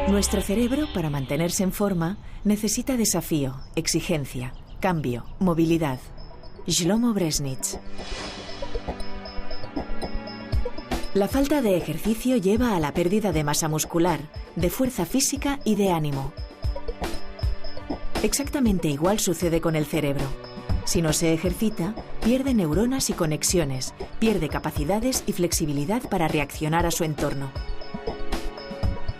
Nuestro cerebro, para mantenerse en forma, necesita desafío, exigencia, cambio, movilidad. Shlomo Bresnitz. La falta de ejercicio lleva a la pérdida de masa muscular, de fuerza física y de ánimo. Exactamente igual sucede con el cerebro. Si no se ejercita, pierde neuronas y conexiones, pierde capacidades y flexibilidad para reaccionar a su entorno.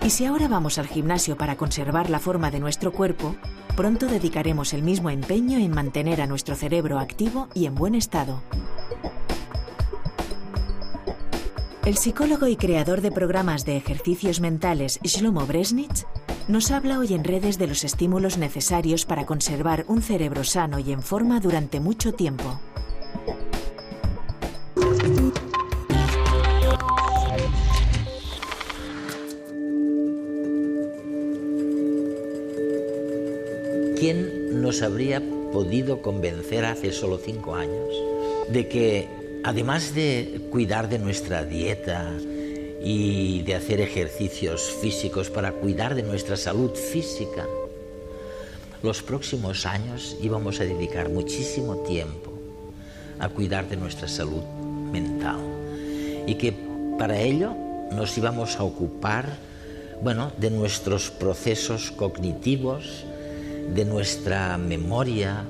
Y si ahora vamos al gimnasio para conservar la forma de nuestro cuerpo, pronto dedicaremos el mismo empeño en mantener a nuestro cerebro activo y en buen estado. El psicólogo y creador de programas de ejercicios mentales Shlomo Bresnitz nos habla hoy en redes de los estímulos necesarios para conservar un cerebro sano y en forma durante mucho tiempo. ¿Quién nos habría podido convencer hace solo 5 años de que, además de cuidar de nuestra dieta y de hacer ejercicios físicos para cuidar de nuestra salud física, los próximos años íbamos a dedicar muchísimo tiempo a cuidar de nuestra salud mental? Y que para ello nos íbamos a ocupar, de nuestros procesos cognitivos, de nuestra memoria,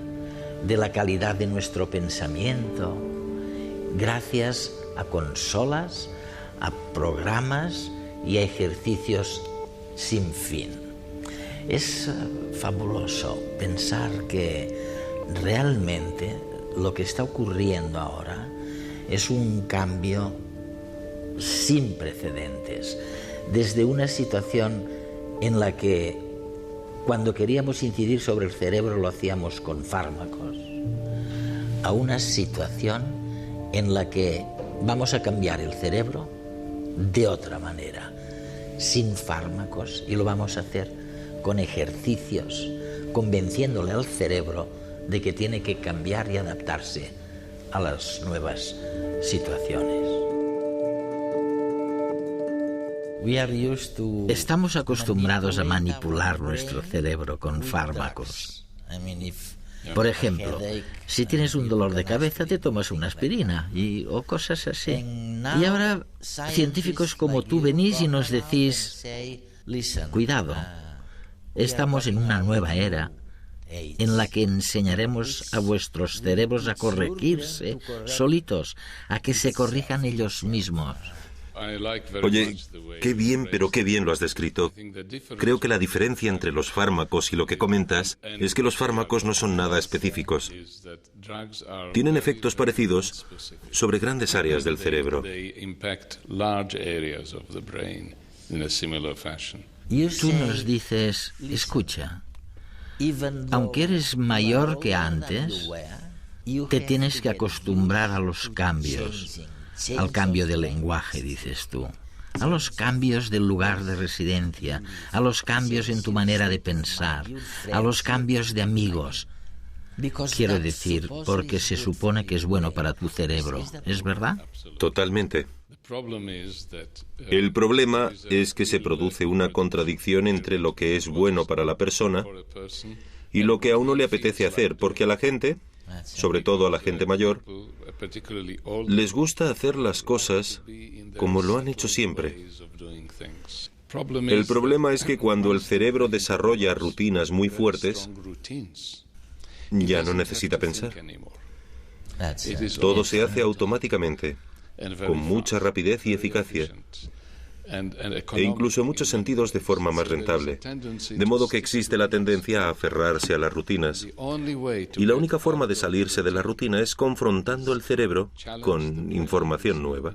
de la calidad de nuestro pensamiento, gracias a consolas, a programas y a ejercicios sin fin. Es fabuloso pensar que realmente lo que está ocurriendo ahora es un cambio sin precedentes, desde una situación en la que cuando queríamos incidir sobre el cerebro lo hacíamos con fármacos, a una situación en la que vamos a cambiar el cerebro de otra manera, sin fármacos, y lo vamos a hacer con ejercicios, convenciéndole al cerebro de que tiene que cambiar y adaptarse a las nuevas situaciones. Estamos acostumbrados a manipular nuestro cerebro con fármacos. Por ejemplo, si tienes un dolor de cabeza, te tomas una aspirina o cosas así. Y ahora, científicos como tú venís y nos decís, cuidado, estamos en una nueva era en la que enseñaremos a vuestros cerebros a corregirse solitos, a que se corrijan ellos mismos. Oye, qué bien, pero qué bien lo has descrito. Creo que la diferencia entre los fármacos y lo que comentas es que los fármacos no son nada específicos. Tienen efectos parecidos sobre grandes áreas del cerebro. Y tú nos dices, escucha, aunque eres mayor que antes, te tienes que acostumbrar a los cambios. Al cambio de lenguaje, dices tú, a los cambios del lugar de residencia, a los cambios en tu manera de pensar, a los cambios de amigos. Quiero decir, porque se supone que es bueno para tu cerebro, ¿es verdad? Totalmente. El problema es que se produce una contradicción entre lo que es bueno para la persona y lo que a uno le apetece hacer, porque a la gente, sobre todo a la gente mayor, les gusta hacer las cosas como lo han hecho siempre. El problema es que cuando el cerebro desarrolla rutinas muy fuertes, ya no necesita pensar. Todo se hace automáticamente, con mucha rapidez y eficacia. e incluso en muchos sentidos de forma más rentable. De modo que existe la tendencia a aferrarse a las rutinas. Y la única forma de salirse de la rutina es confrontando el cerebro con información nueva.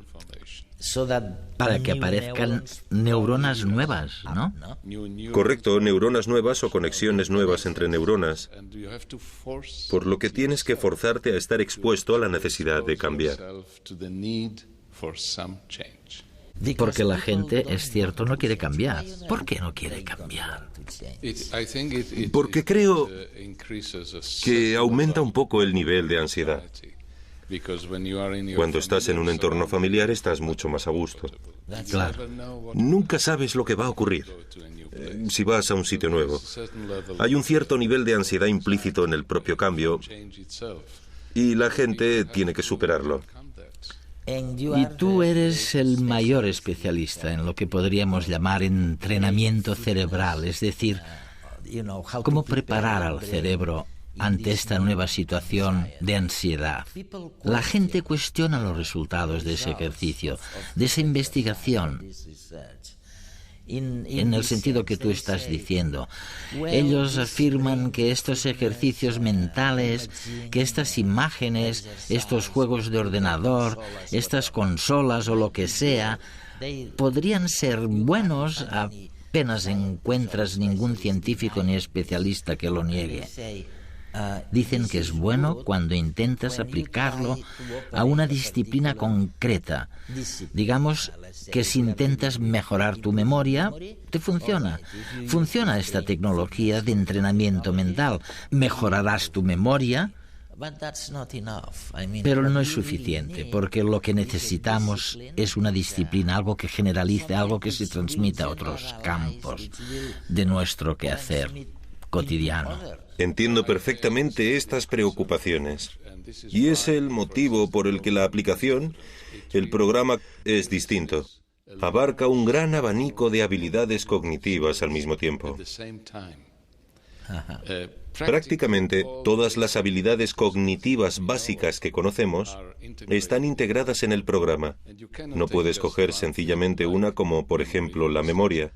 Para que aparezcan neuronas nuevas, ¿no? Correcto, neuronas nuevas o conexiones nuevas entre neuronas. Por lo que tienes que forzarte a estar expuesto a la necesidad de cambiar. Porque la gente, es cierto, no quiere cambiar. ¿Por qué no quiere cambiar? Porque creo que aumenta un poco el nivel de ansiedad. Cuando estás en un entorno familiar estás mucho más a gusto. Claro. Nunca sabes lo que va a ocurrir si vas a un sitio nuevo. Hay un cierto nivel de ansiedad implícito en el propio cambio y la gente tiene que superarlo. Y tú eres el mayor especialista en lo que podríamos llamar entrenamiento cerebral, es decir, cómo preparar al cerebro ante esta nueva situación de ansiedad. La gente cuestiona los resultados de ese ejercicio, de esa investigación, en el sentido que tú estás diciendo. Ellos afirman que estos ejercicios mentales, que estas imágenes, estos juegos de ordenador, estas consolas o lo que sea, podrían ser buenos. Apenas encuentras ningún científico ni especialista que lo niegue. Dicen que es bueno cuando intentas aplicarlo a una disciplina concreta. Digamos que si intentas mejorar tu memoria, te funciona. Funciona esta tecnología de entrenamiento mental. Mejorarás tu memoria, pero no es suficiente, porque lo que necesitamos es una disciplina, algo que generalice, algo que se transmita a otros campos de nuestro quehacer cotidiano. Entiendo perfectamente estas preocupaciones. Y es el motivo por el que la aplicación, el programa, es distinto. Abarca un gran abanico de habilidades cognitivas al mismo tiempo. Prácticamente todas las habilidades cognitivas básicas que conocemos están integradas en el programa. No puedes coger sencillamente una como, por ejemplo, la memoria,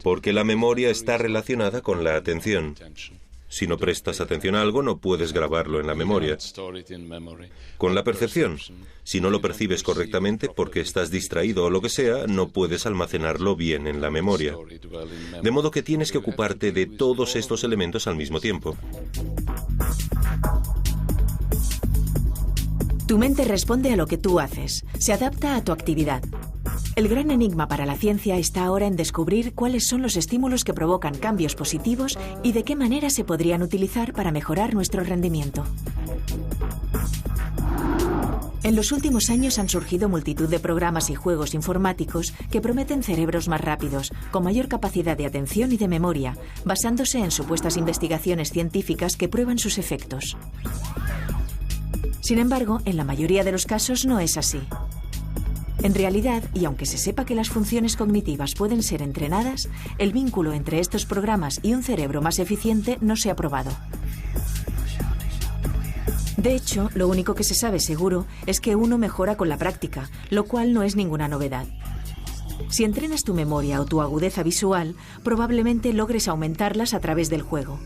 porque la memoria está relacionada con la atención. Si no prestas atención a algo, no puedes grabarlo en la memoria. Con la percepción, si no lo percibes correctamente porque estás distraído o lo que sea, no puedes almacenarlo bien en la memoria. De modo que tienes que ocuparte de todos estos elementos al mismo tiempo. Tu mente responde a lo que tú haces, se adapta a tu actividad. El gran enigma para la ciencia está ahora en descubrir cuáles son los estímulos que provocan cambios positivos y de qué manera se podrían utilizar para mejorar nuestro rendimiento. En los últimos años han surgido multitud de programas y juegos informáticos que prometen cerebros más rápidos, con mayor capacidad de atención y de memoria, basándose en supuestas investigaciones científicas que prueban sus efectos. Sin embargo, en la mayoría de los casos no es así. En realidad, y aunque se sepa que las funciones cognitivas pueden ser entrenadas, el vínculo entre estos programas y un cerebro más eficiente no se ha probado. De hecho, lo único que se sabe seguro es que uno mejora con la práctica, lo cual no es ninguna novedad. Si entrenas tu memoria o tu agudeza visual, probablemente logres aumentarlas a través del juego.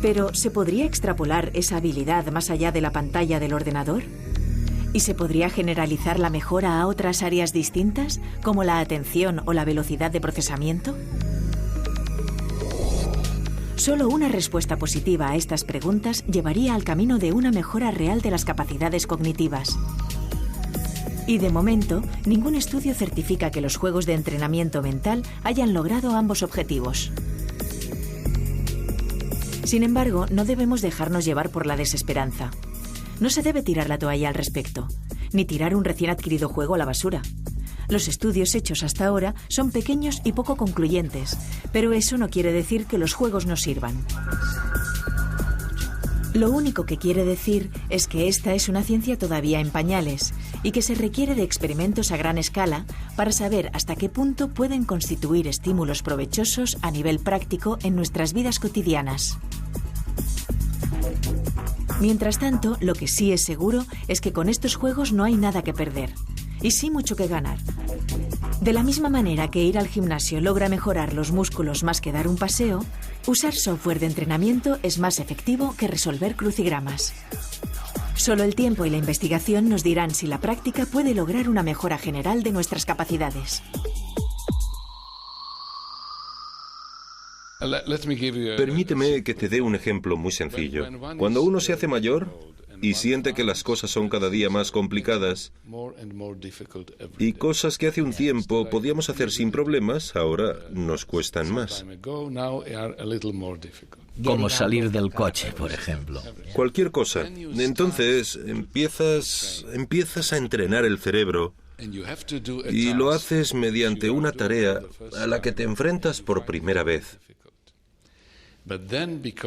Pero, ¿se podría extrapolar esa habilidad más allá de la pantalla del ordenador? ¿Y se podría generalizar la mejora a otras áreas distintas, como la atención o la velocidad de procesamiento? Solo una respuesta positiva a estas preguntas llevaría al camino de una mejora real de las capacidades cognitivas. Y de momento, ningún estudio certifica que los juegos de entrenamiento mental hayan logrado ambos objetivos. Sin embargo, no debemos dejarnos llevar por la desesperanza. No se debe tirar la toalla al respecto, ni tirar un recién adquirido juego a la basura. Los estudios hechos hasta ahora son pequeños y poco concluyentes, pero eso no quiere decir que los juegos no sirvan. Lo único que quiere decir es que esta es una ciencia todavía en pañales y que se requiere de experimentos a gran escala para saber hasta qué punto pueden constituir estímulos provechosos a nivel práctico en nuestras vidas cotidianas. Mientras tanto, lo que sí es seguro es que con estos juegos no hay nada que perder. y sí mucho que ganar. De la misma manera que ir al gimnasio logra mejorar los músculos más que dar un paseo, usar software de entrenamiento es más efectivo que resolver crucigramas. Solo el tiempo y la investigación nos dirán si la práctica puede lograr una mejora general de nuestras capacidades. Permíteme que te dé un ejemplo muy sencillo. Cuando uno se hace mayor y siente que las cosas son cada día más complicadas y cosas que hace un tiempo podíamos hacer sin problemas, ahora nos cuestan más. Como salir del coche, por ejemplo. Cualquier cosa. Entonces empiezas a entrenar el cerebro y lo haces mediante una tarea a la que te enfrentas por primera vez.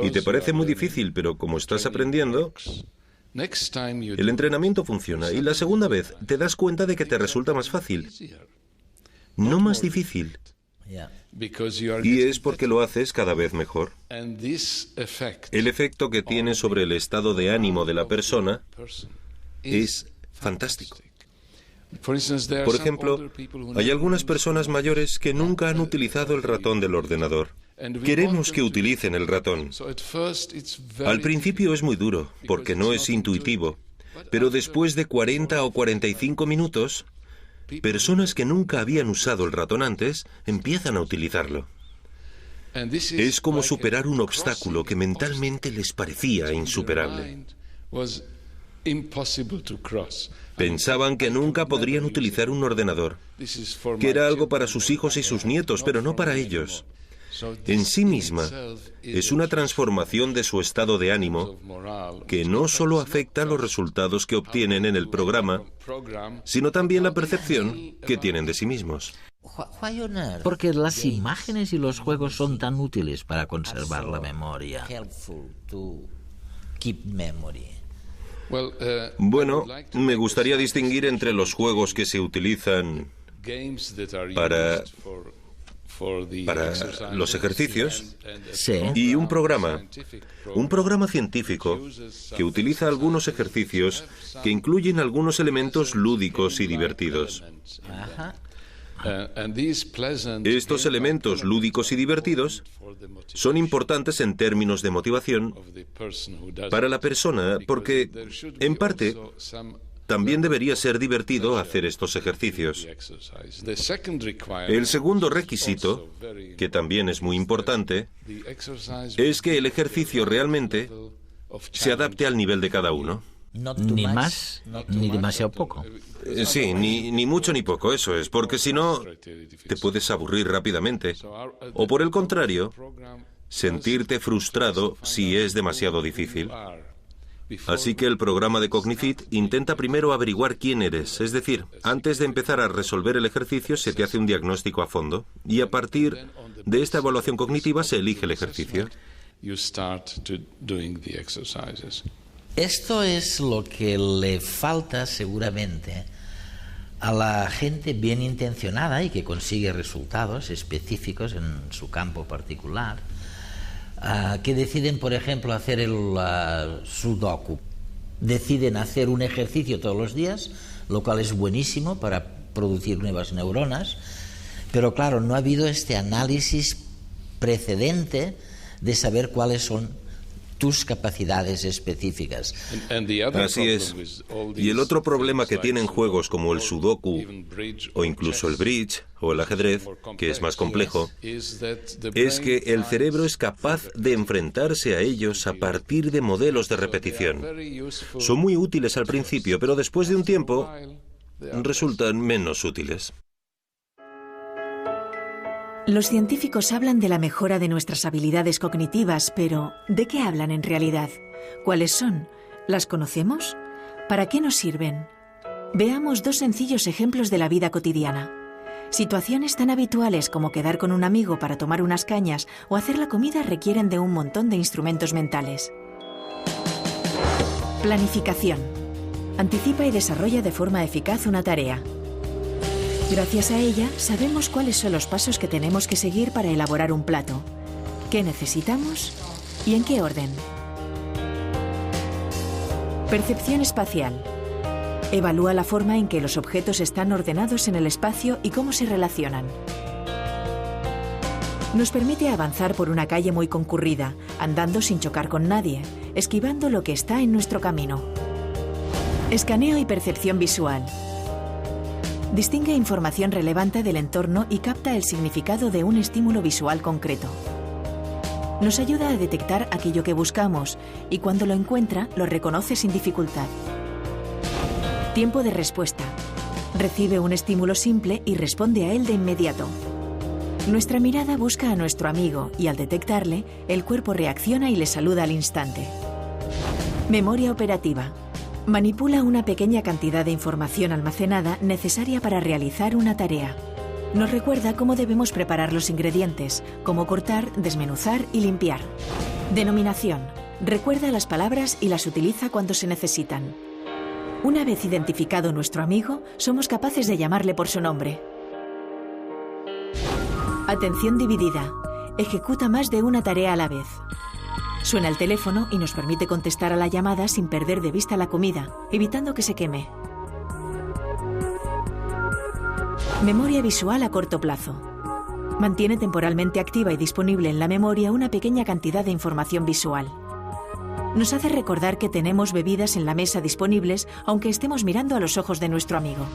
Y te parece muy difícil, pero como estás aprendiendo, el entrenamiento funciona y la segunda vez te das cuenta de que te resulta más fácil, no más difícil. Y es porque lo haces cada vez mejor. El efecto que tiene sobre el estado de ánimo de la persona es fantástico. Por ejemplo, hay algunas personas mayores que nunca han utilizado el ratón del ordenador. Queremos que utilicen el ratón. Al principio es muy duro, porque no es intuitivo, pero después de 40 o 45 minutos, personas que nunca habían usado el ratón antes empiezan a utilizarlo. Es como superar un obstáculo que mentalmente les parecía insuperable. Pensaban que nunca podrían utilizar un ordenador, que era algo para sus hijos y sus nietos, pero no para ellos. En sí misma, es una transformación de su estado de ánimo que no solo afecta los resultados que obtienen en el programa, sino también la percepción que tienen de sí mismos. Porque las imágenes y los juegos son tan útiles para conservar la memoria. Bueno, me gustaría distinguir entre los juegos que se utilizan para los ejercicios y un programa científico que utiliza algunos ejercicios que incluyen algunos elementos lúdicos y divertidos. Estos elementos lúdicos y divertidos son importantes en términos de motivación para la persona porque, en parte, también debería ser divertido hacer estos ejercicios. El segundo requisito, que también es muy importante, es que el ejercicio realmente se adapte al nivel de cada uno. Ni más ni demasiado poco. Sí, ni mucho ni poco, eso es, porque si no, te puedes aburrir rápidamente. O por el contrario, sentirte frustrado si es demasiado difícil. Así que el programa de Cognifit intenta primero averiguar quién eres, es decir, antes de empezar a resolver el ejercicio se te hace un diagnóstico a fondo y a partir de esta evaluación cognitiva se elige el ejercicio. Esto es lo que le falta seguramente a la gente bien intencionada y que consigue resultados específicos en su campo particular, que deciden, por ejemplo, hacer el sudoku. Deciden hacer un ejercicio todos los días, lo cual es buenísimo para producir nuevas neuronas, pero claro, no ha habido este análisis precedente de saber cuáles son tus capacidades específicas. Así es. Y el otro problema que tienen juegos como el sudoku o incluso el bridge o el ajedrez, que es más complejo, es que el cerebro es capaz de enfrentarse a ellos a partir de modelos de repetición. Son muy útiles al principio, pero después de un tiempo resultan menos útiles. Los científicos hablan de la mejora de nuestras habilidades cognitivas, pero ¿de qué hablan en realidad? ¿Cuáles son? ¿Las conocemos? ¿Para qué nos sirven? Veamos dos sencillos ejemplos de la vida cotidiana. Situaciones tan habituales como quedar con un amigo para tomar unas cañas o hacer la comida requieren de un montón de instrumentos mentales. Planificación. Anticipa y desarrolla de forma eficaz una tarea. Gracias a ella, sabemos cuáles son los pasos que tenemos que seguir para elaborar un plato, qué necesitamos y en qué orden. Percepción espacial. Evalúa la forma en que los objetos están ordenados en el espacio y cómo se relacionan. Nos permite avanzar por una calle muy concurrida, andando sin chocar con nadie, esquivando lo que está en nuestro camino. Escaneo y percepción visual. Distingue información relevante del entorno y capta el significado de un estímulo visual concreto. Nos ayuda a detectar aquello que buscamos y cuando lo encuentra, lo reconoce sin dificultad. Tiempo de respuesta. Recibe un estímulo simple y responde a él de inmediato. Nuestra mirada busca a nuestro amigo y al detectarle, el cuerpo reacciona y le saluda al instante. Memoria operativa. Manipula una pequeña cantidad de información almacenada necesaria para realizar una tarea. Nos recuerda cómo debemos preparar los ingredientes, cómo cortar, desmenuzar y limpiar. Denominación. Recuerda las palabras y las utiliza cuando se necesitan. Una vez identificado nuestro amigo, somos capaces de llamarle por su nombre. Atención dividida. Ejecuta más de una tarea a la vez. Suena el teléfono y nos permite contestar a la llamada sin perder de vista la comida, evitando que se queme. Memoria visual a corto plazo. Mantiene temporalmente activa y disponible en la memoria una pequeña cantidad de información visual. Nos hace recordar que tenemos bebidas en la mesa disponibles aunque estemos mirando a los ojos de nuestro amigo.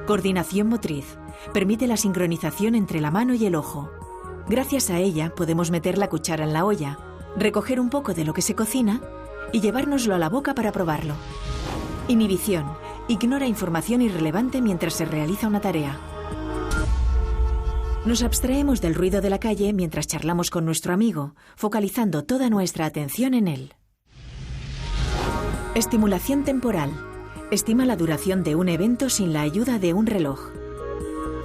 Coordinación motriz. Permite la sincronización entre la mano y el ojo. Gracias a ella podemos meter la cuchara en la olla, recoger un poco de lo que se cocina y llevárnoslo a la boca para probarlo. Inhibición. Ignora información irrelevante mientras se realiza una tarea. Nos abstraemos del ruido de la calle mientras charlamos con nuestro amigo, focalizando toda nuestra atención en él. Estimulación temporal. Estima la duración de un evento sin la ayuda de un reloj.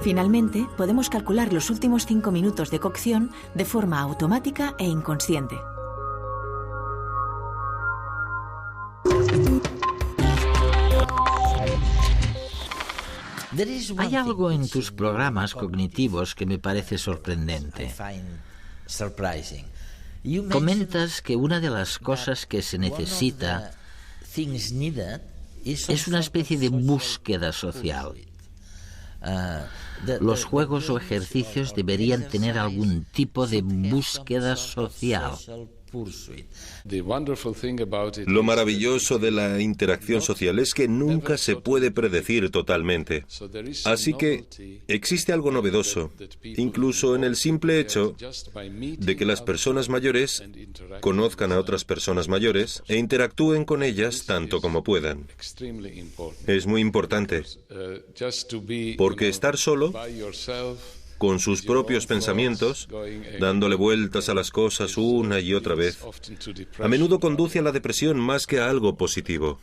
Finalmente, podemos calcular los últimos 5 minutos de cocción de forma automática e inconsciente. Hay algo en tus programas cognitivos que me parece sorprendente. Comentas que una de las cosas que se necesita es una especie de búsqueda social. Los juegos o ejercicios deberían tener algún tipo de búsqueda social. Lo maravilloso de la interacción social es que nunca se puede predecir totalmente. Así que existe algo novedoso, incluso en el simple hecho de que las personas mayores conozcan a otras personas mayores e interactúen con ellas tanto como puedan. Es muy importante, porque estar solo, con sus propios pensamientos, dándole vueltas a las cosas una y otra vez, a menudo conduce a la depresión más que a algo positivo.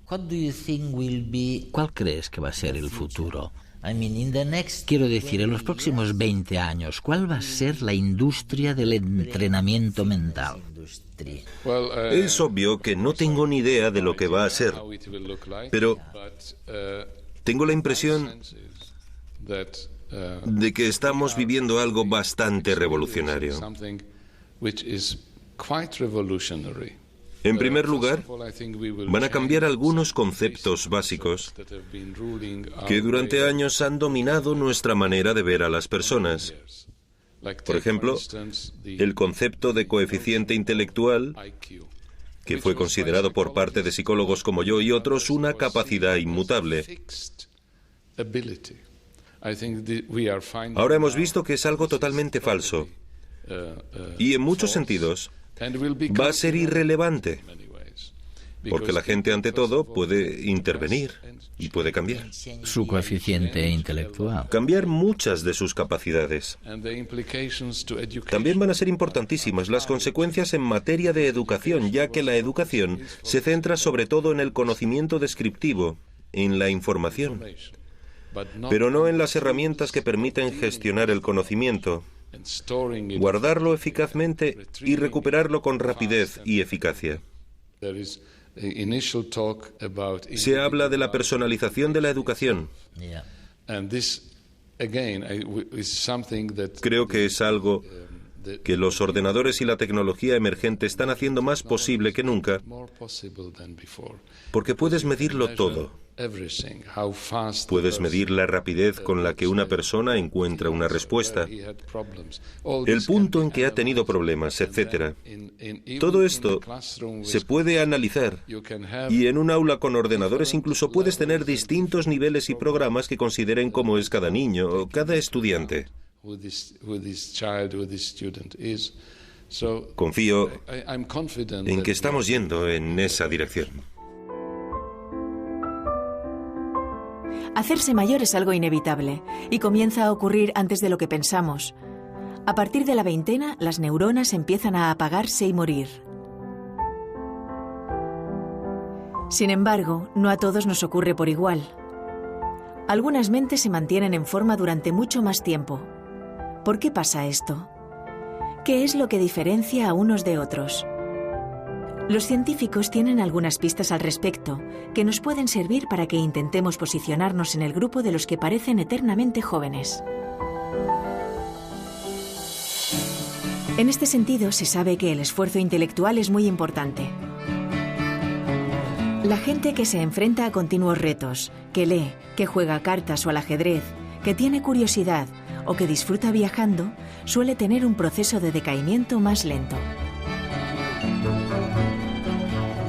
¿Cuál crees que va a ser el futuro? Quiero decir, en los próximos 20 años, ¿cuál va a ser la industria del entrenamiento mental? Es obvio que no tengo ni idea de lo que va a ser, pero tengo la impresión de que estamos viviendo algo bastante revolucionario. En primer lugar, van a cambiar algunos conceptos básicos que durante años han dominado nuestra manera de ver a las personas. Por ejemplo, el concepto de coeficiente intelectual, que fue considerado por parte de psicólogos como yo y otros una capacidad inmutable. Ahora hemos visto que es algo totalmente falso y en muchos sentidos va a ser irrelevante, porque la gente ante todo puede intervenir y puede cambiar. Su coeficiente intelectual. Cambiar muchas de sus capacidades. También van a ser importantísimas las consecuencias en materia de educación, ya que la educación se centra sobre todo en el conocimiento descriptivo, en la información, pero no en las herramientas que permiten gestionar el conocimiento, guardarlo eficazmente y recuperarlo con rapidez y eficacia. Se habla de la personalización de la educación. Creo que es algo que los ordenadores y la tecnología emergente están haciendo más posible que nunca, porque puedes medirlo todo. Puedes medir la rapidez con la que una persona encuentra una respuesta, el punto en que ha tenido problemas, etc. Todo esto se puede analizar, y en un aula con ordenadores incluso puedes tener distintos niveles y programas que consideren cómo es cada niño o cada estudiante. Confío en que estamos yendo en esa dirección. Hacerse mayor es algo inevitable y comienza a ocurrir antes de lo que pensamos. A partir de la veintena, las neuronas empiezan a apagarse y morir. Sin embargo, no a todos nos ocurre por igual. Algunas mentes se mantienen en forma durante mucho más tiempo. ¿Por qué pasa esto? ¿Qué es lo que diferencia a unos de otros? Los científicos tienen algunas pistas al respecto que nos pueden servir para que intentemos posicionarnos en el grupo de los que parecen eternamente jóvenes. En este sentido, se sabe que el esfuerzo intelectual es muy importante. La gente que se enfrenta a continuos retos, que lee, que juega cartas o al ajedrez, que tiene curiosidad o que disfruta viajando, suele tener un proceso de decaimiento más lento.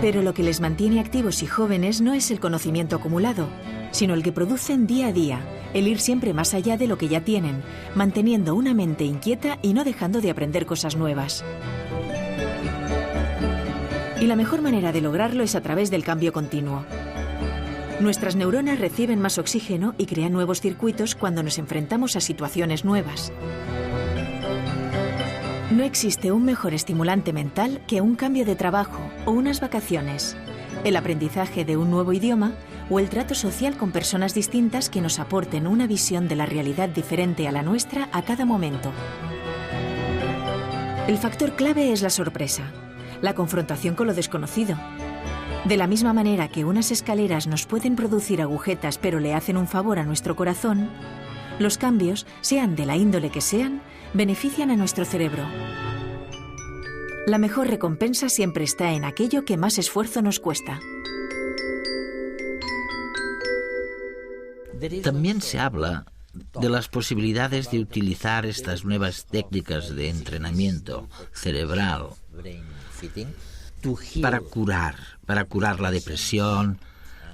Pero lo que les mantiene activos y jóvenes no es el conocimiento acumulado, sino el que producen día a día, el ir siempre más allá de lo que ya tienen, manteniendo una mente inquieta y no dejando de aprender cosas nuevas. Y la mejor manera de lograrlo es a través del cambio continuo. Nuestras neuronas reciben más oxígeno y crean nuevos circuitos cuando nos enfrentamos a situaciones nuevas. No existe un mejor estimulante mental que un cambio de trabajo o unas vacaciones, el aprendizaje de un nuevo idioma o el trato social con personas distintas que nos aporten una visión de la realidad diferente a la nuestra a cada momento. El factor clave es la sorpresa, la confrontación con lo desconocido. De la misma manera que unas escaleras nos pueden producir agujetas pero le hacen un favor a nuestro corazón, los cambios, sean de la índole que sean, benefician a nuestro cerebro. La mejor recompensa siempre está en aquello que más esfuerzo nos cuesta. También se habla de las posibilidades de utilizar estas nuevas técnicas de entrenamiento cerebral para curar la depresión,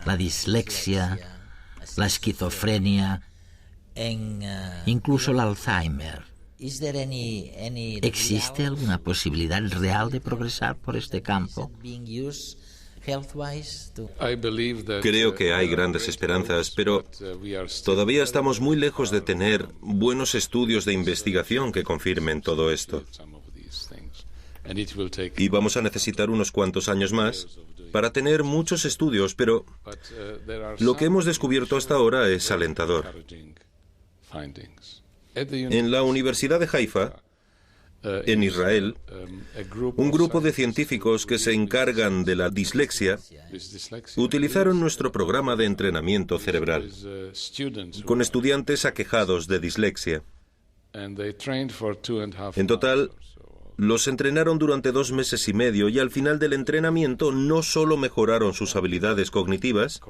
la dislexia, la esquizofrenia, incluso el Alzheimer. ¿Existe alguna posibilidad real de progresar por este campo? Creo que hay grandes esperanzas, pero todavía estamos muy lejos de tener buenos estudios de investigación que confirmen todo esto. Y vamos a necesitar unos cuantos años más para tener muchos estudios, pero lo que hemos descubierto hasta ahora es alentador. En la Universidad de Haifa, en Israel, un grupo de científicos que se encargan de la dislexia utilizaron nuestro programa de entrenamiento cerebral con estudiantes aquejados de dislexia. En total, los entrenaron durante 2 meses y medio y al final del entrenamiento no solo mejoraron sus habilidades cognitivas,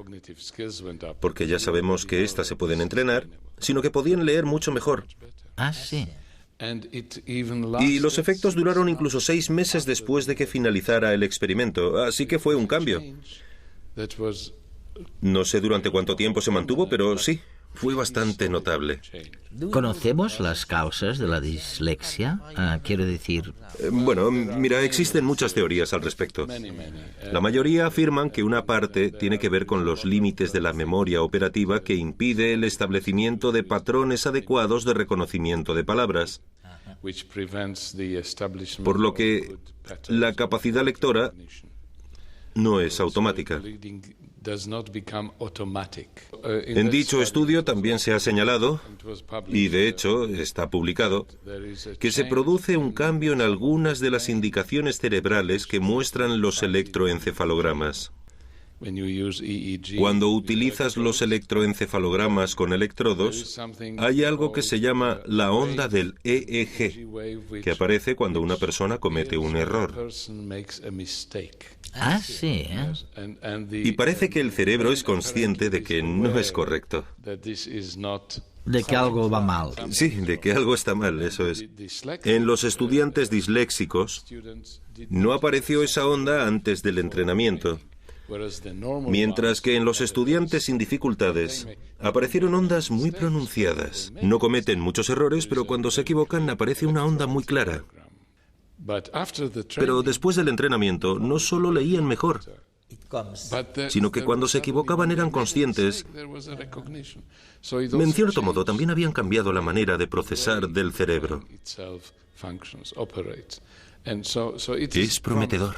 porque ya sabemos que éstas se pueden entrenar, sino que podían leer mucho mejor. Ah, sí. Y los efectos duraron incluso 6 meses después de que finalizara el experimento, así que fue un cambio. No sé durante cuánto tiempo se mantuvo, pero sí, fue bastante notable. ¿Conocemos las causas de la dislexia? Quiero decir... Bueno, mira, existen muchas teorías al respecto. La mayoría afirman que una parte tiene que ver con los límites de la memoria operativa que impide el establecimiento de patrones adecuados de reconocimiento de palabras, por lo que la capacidad lectora no es automática. En dicho estudio también se ha señalado, y de hecho está publicado, que se produce un cambio en algunas de las indicaciones cerebrales que muestran los electroencefalogramas. Cuando utilizas los electroencefalogramas con electrodos, hay algo que se llama la onda del EEG, que aparece cuando una persona comete un error. Ah, sí, ¿eh? Y parece que el cerebro es consciente de que no es correcto. De que algo va mal. Sí, de que algo está mal, eso es. En los estudiantes disléxicos no apareció esa onda antes del entrenamiento, mientras que en los estudiantes sin dificultades aparecieron ondas muy pronunciadas. No cometen muchos errores, pero cuando se equivocan aparece una onda muy clara. Pero después del entrenamiento no solo leían mejor, sino que cuando se equivocaban eran conscientes. En cierto modo, también habían cambiado la manera de procesar del cerebro. Es prometedor.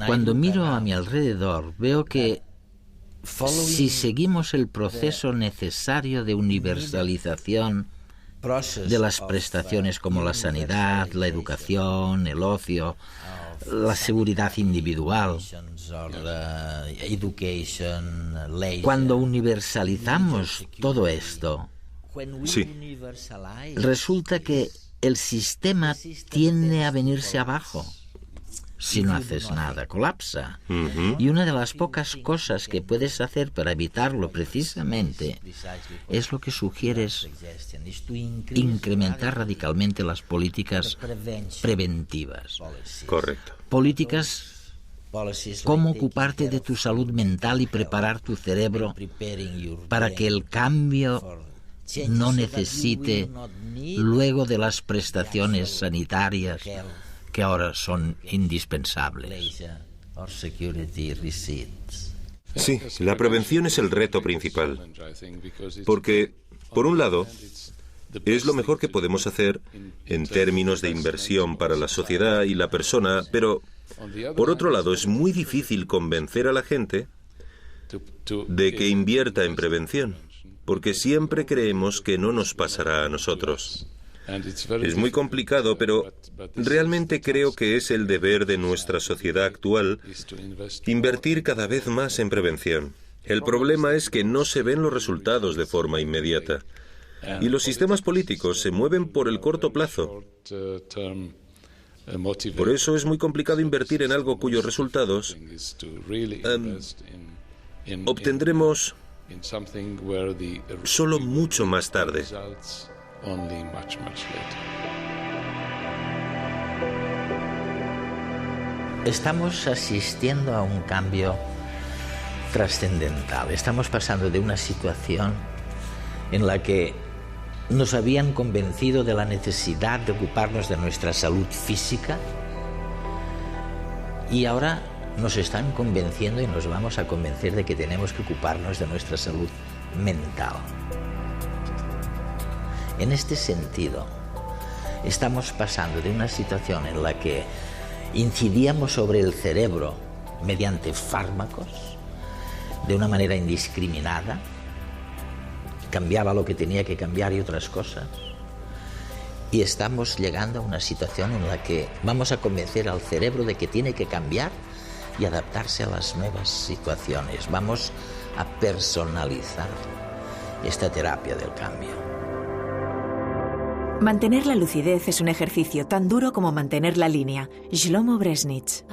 Cuando miro a mi alrededor, veo que si seguimos el proceso necesario de universalización de las prestaciones como la sanidad, la educación, el ocio, la seguridad individual. Cuando universalizamos todo esto, Sí. resulta que el sistema tiende a venirse abajo. Si no haces nada, colapsa. Y una de las pocas cosas que puedes hacer para evitarlo precisamente es lo que sugieres: incrementar radicalmente las políticas preventivas. Correcto. Políticas como ocuparte de tu salud mental y preparar tu cerebro para que el cambio no necesite luego de las prestaciones sanitarias que ahora son indispensables. Sí, la prevención es el reto principal, porque, por un lado, es lo mejor que podemos hacer en términos de inversión para la sociedad y la persona, pero, por otro lado, es muy difícil convencer a la gente de que invierta en prevención, porque siempre creemos que no nos pasará a nosotros. Es muy complicado, pero realmente creo que es el deber de nuestra sociedad actual invertir cada vez más en prevención. El problema es que no se ven los resultados de forma inmediata. Y los sistemas políticos se mueven por el corto plazo. Por eso es muy complicado invertir en algo cuyos resultados obtendremos solo mucho más tarde. Estamos asistiendo a un cambio trascendental. Estamos pasando de una situación en la que nos habían convencido de la necesidad de ocuparnos de nuestra salud física y ahora nos están convenciendo y nos vamos a convencer de que tenemos que ocuparnos de nuestra salud mental. En este sentido, estamos pasando de una situación en la que incidíamos sobre el cerebro mediante fármacos de una manera indiscriminada, cambiaba lo que tenía que cambiar y otras cosas, y estamos llegando a una situación en la que vamos a convencer al cerebro de que tiene que cambiar y adaptarse a las nuevas situaciones. Vamos a personalizar esta terapia del cambio. Mantener la lucidez es un ejercicio tan duro como mantener la línea. Shlomo Bresnitz.